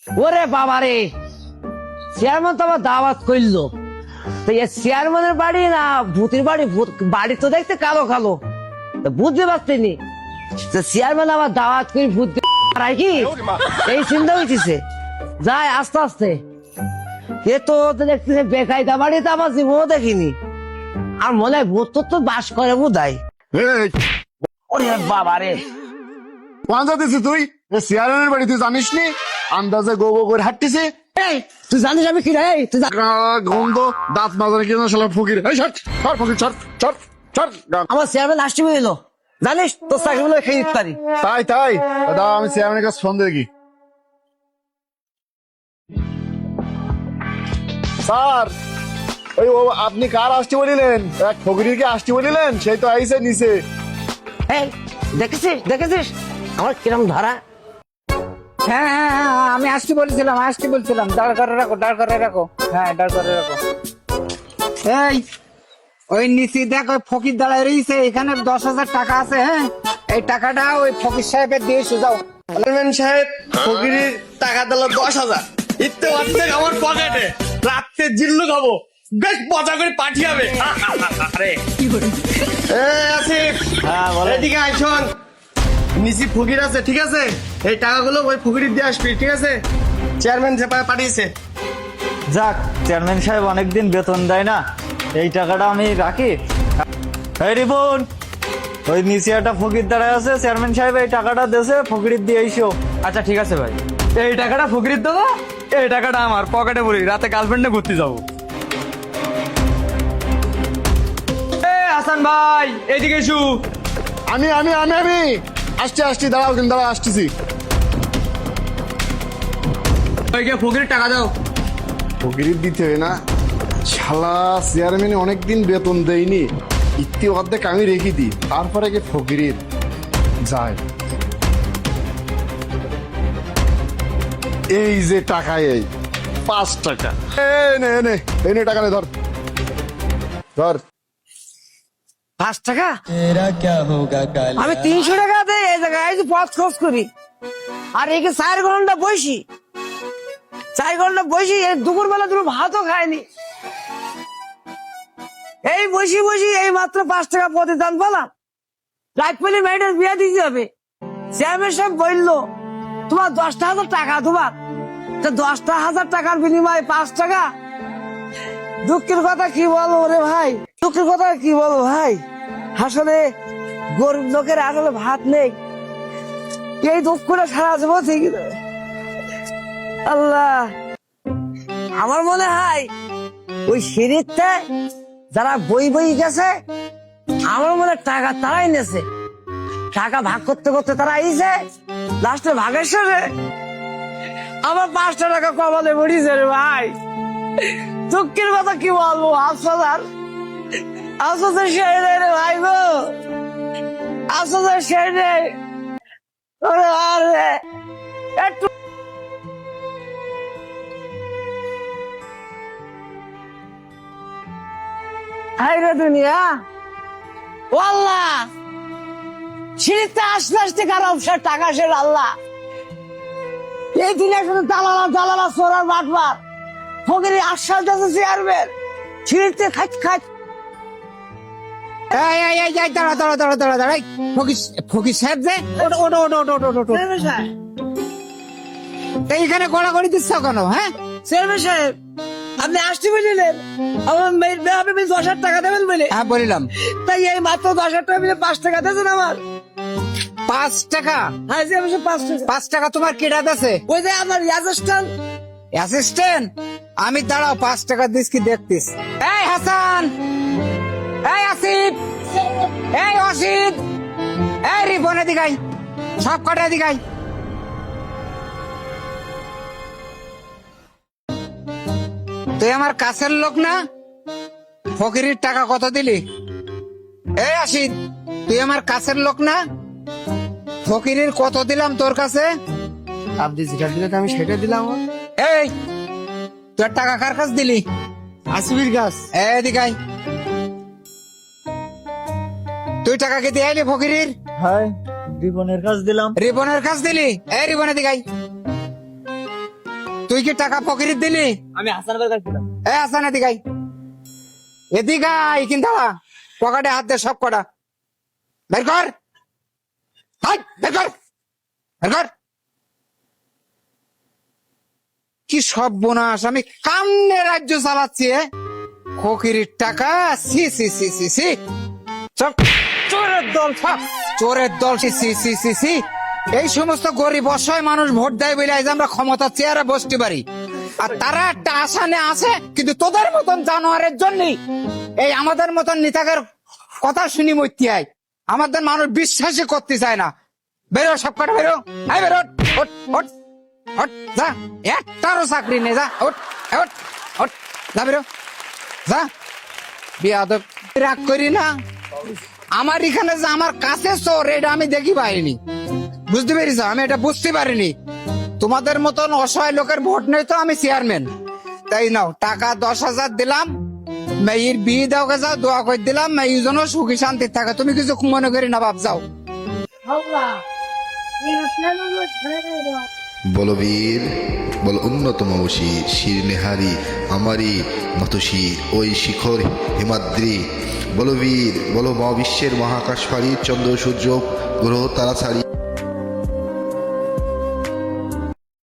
ওরে বাবা রে, চেয়ারম্যান তো আবার দাওয়াত করলো। তো এই চেয়ারম্যানের বাড়ি না ভূতের বাড়ি? বাড়ি তো দেখতে কালো কালো, তো বুঝতে পারছিনি যে চেয়ারম্যান আবার দাওয়াত করে ভূত কি এই চিন্তা হইতেছে। যাই আস্তে আস্তে, এ তো দেখতেছে বেকায়দা বাড়ি, তো আমার জীবনও দেখিনি। আর মনে হয় ভূত তো বাস করে বোধ হয়। ওরে বাবা রে, কোন যাচ্ছিস তুই? চেয়ারম্যানের বাড়ি তুই জানিস নি? আন্দাজে গো গো করে হাঁটতেছে। এই তুই জানিস আমি কি রে? তুই গন্ধ দাঁত মাজারে কিনা শালা ফকির। এই সর সর ফকির, সর সর সর। আমার চেয়ারম্যান আসতে বললো, জানিস তোর চাকরি বলে খেয়ে দিতে পারি। তাই তাই দাদা, আমি চেয়ারম্যানের কাছে ফোন দেখি। স্যার, ওই ও আপনি কার আসতে বলিলেন? এক ফকিরের কি আসতে বলিলেন? সেই তো আইসে নিচে। এই দেখেছিস দেখেছিস আমার কিরম ধরা? হ্যাঁ হ্যাঁ হ্যাঁ, আমি আসতে বলছিলাম দাঁড় করে রাখো, দাঁড় করে রাখো। হ্যাঁ, দাঁড় করে রাখো। এই ওই নিচে দেখ, ওই ফকির দাঁড়ায় রয়েছে, এখানে 10,000 টাকা আছে। হ্যাঁ, এই টাকাটা ওই ফকির সাহেবের দিয়ে এসে যাও। চেয়ারম্যান সাহেব, ফকিরের টাকা দিল 10,000, ইতে অর্ধেক আমার পকেটে। রাত্রে জিল্লু খাবো, বেশ মজা করে পাঠিয়াবে। আরে আসিফ, এদিকে আয়, শোন, নিচি ফকির আছে, ঠিক আছে? এই টাকাগুলো ওই ফকির দিয়ে আসবি, ঠিক আছে? চেয়ারম্যান যে পাঠিয়েছে। যাক, চেয়ারম্যান সাহেব অনেকদিন বেতন দেয় না, এই টাকাটা আমি রাখি। এই রিপন, ওই নিচে একটা ফকির দাঁড়ায় আছে, চেয়ারম্যান সাহেব এই টাকাটা দেশে ফকির দিয়ে আইসো। আচ্ছা ঠিক আছে ভাই, এই টাকাটা ফকির দেবো, এই টাকাটা আমার পকেটে বলি, রাতে গার্লফ্রেন্ডে ঘুরতে যাবো। হাসান ভাই এইদিকে এসু। আমি আমি আমি আমি আসছি দাঁড়াও, কিন্তু দাঁড়াও, আসতেছি। ওইকে ফকিরের টাকা দাও। ফকিরের দিতে হবে না, শালা চেয়ারম্যানে অনেকদিন বেতন দেয়নি, ইতি অর্ধেক আমি রেখে দিই, তারপরে কি ফকিরের যায়। এই যে টাকা, এই 5 টাকা, এই নে টাকা নে, ধর ধর। 5 টাকা? আমি 300 টাকা দেয় এই জায়গায় এই যে পথ খরচ করি, আর একে 4 ঘন্টা বসি, 4 ঘন্টা বসি, দুপুর বেলা দুপুর ভাতও খায়নি। এই বসি বসি এই মাত্র 5 টাকা প্রতিদান পেলাম। রাত পেলে মেয়েটার বিয়ে দিতে হবে। চেয়ারম্যান সাহেব বললো তোমার 10,000 টাকা, তোমার 10,000 টাকার বিনিময়ে 5 টাকা। দুঃখের কথা কি বলবো রে ভাই, দুঃখের কথা কি বলবো ভাই, আসলে গরিব লোকের আসলে ভাত নেই, এই দুঃখটা সারা যাবো ঠিক। আল্লাহ, আমার মনে হয় ওই সিঁড়িতে যারা বই বই গেছে, আমার মনে টাকা তারাই নেছে, টাকা ভাগ করতে করতে তারা আইছে, লাস্টে ভাগের শেষে আমার 5টা টাকা কমালে পড়িছে রে ভাই। দুঃখের কথা কি বলবো, আফসোস শেষ নেই রে ভাই গো, আফসোস শেষ নেই। একটু হাই রে দুনিয়া, ও আল্লাহ, সিঁড়িতে আসতে আসতে কারো অবসর টাকা শেষ। আল্লাহ, এই দিনে শুধু দালালা চোরার বাটবার ফকির আশ্বাস দিয়েছে চেয়ারম্যান, সিঁড়িতে খাচ খাচ। এই এই এই এই, দাঁড়া দাঁড়া দাঁড়া দাঁড়া দাঁড়া, ফকির সাহেব যে, ওটো ওটো ওটো ওটো ওটো ওটো। এইখানে গড়াগড়ি দিচ্ছ কেন? হ্যাঁ, চেয়ারম্যান সাহেব, আপনি আসতে বলিলেন আমার মেয়ের বিয়ে হবে, 10,000 টাকা দেবেন বলে। হ্যাঁ বলিলাম। তাই এই মাত্র 10,000 টাকা মিলে 5 টাকা দিয়েছেন আমার। 5 টাকা? হ্যাঁ চেয়ারম্যান সাহেব, 5 টাকা। 5 টাকা তোমার কেটা দেছে? ওই যে আমার অ্যাসিস্ট্যান্ট। অ্যাসিস্ট্যান্ট? আমি দাঁড়াও, 5 টাকা দিস কি দেখতিস। এই হাসান, এই আসিফ, এই অসিত, এই রিপন, এদিকে আয়, সব কটা এদিকে আয়। তুই আমার কাছের লোক না? ফকিরের টাকা কত দিলি? এই আসিত, তুই আমার কাছের লোক না? ফকিরের কত দিলাম তোর কাছে? আপনি যেটা দিলেন আমি সেটা দিলাম। এই তোর টাকা কার কাছে দিলি? আসিফের গাছ। এদিকে আয়। তুই টাকা কে দিয়ে আইলি ফকিরের? হ্যাঁ, রিপনের কাজ দিলাম। রিপনের কাছে দিলি? এই রিপন, এদিকে আয়। তুই কি টাকা ফকিরির দিলি? আমি হাসান ভাইয়ের কাছে ছিলাম। এ আসান এদিকে আয়। এদিকে আয়, কিন্তু পকেটে হাত দে সব কটা বের কর। হাই, বের কর, বের কর। কি সব বোনাস, আমি কামনে রাজ্য চালাচ্ছি। ফকিরির টাকা, সি সি সি সি সি। চপ, চোরের দল, ছাপ, চোরের দল, সি সি সি সি সি। এই সমস্ত গরিব অসহায় মানুষ ভোট দেয় বলে আজ আমরা ক্ষমতা চেয়ারে বসতে পারি, আর তারা একটা আসানে আছে, কিন্তু তোদের মতন জানোয়ারের জন্যই এই আমাদের মতন নেতাদের কথা শুনি মরতে হয়। আমাদের মানুষ বিশ্বাসই করতে চায় না। বেরো সব কটা, বেরো, এই বেরো, ওঠ ওঠ ওঠ, যা, একটারও চাকরি নেই, যা, ওঠ ওঠ ওঠ, যা বেরো, যা। বিয়াদব, রাগ করি না। আমার এখানে যে আমার কাছে চোর, এটা আমি দেখি পাইনি, বুঝতে পেরেছ? আমি এটা বুঝতে পারিনি। তোমাদের মতন অসহায় লোকের ভোট নেই তো আমি চেয়ারম্যান। তাই নাও, টাকা 10,000 দিলাম, মেয়ের বিয়ে দেওয়া যাও, দোয়া করে দিলাম, মেয়ে যেন সুখী শান্তি থাকে। তুমি কিছু মনে করি না, বাপ যাও। বলো বীর, বল উন্নতম শির, শির নেহারি আমারই মতো শির, ওই শিখর হিমাদ্রি। বলো বীর, বলো মহাবিশ্বের মহাকাশ ফাড়ি, চন্দ্র সূর্য গ্রহ তারা ছাড়ি,